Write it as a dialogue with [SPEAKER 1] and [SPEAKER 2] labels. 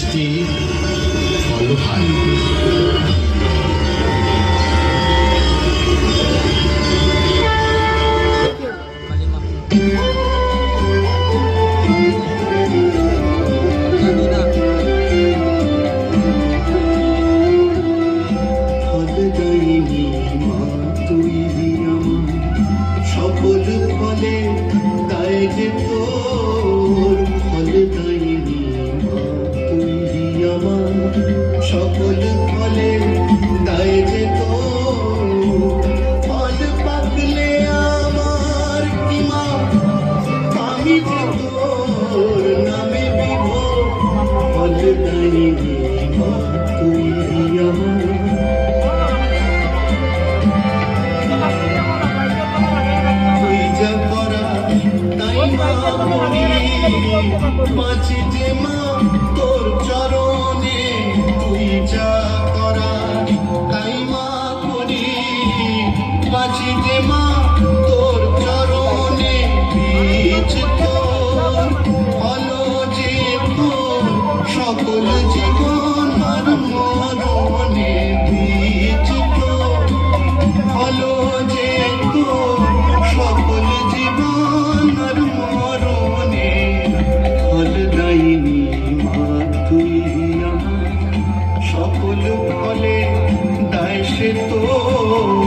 [SPEAKER 1] বৃষ্টি ফলহার
[SPEAKER 2] সকল ফলে তাই যে তোর ফল দাইনি মা তুই আমার সকল ফলে তাই যে তোর ফল পাকলে আমার কি মা আমি যে তোর নামে বিভোর ফল দাইনি মা তুই আমার বাঁচি যে মা তোর চরণে তুই যা করা তাই মা করি বাঁচি যে মা তোর চরণে বীজ তোর হলো যে তোর সকল জীবন আর মরণে বীজ তোর হলো যে তোর সকল জীবন আর মরণে ফল দাইনি মা তুই আমার সকল ফলে দায় সে তোর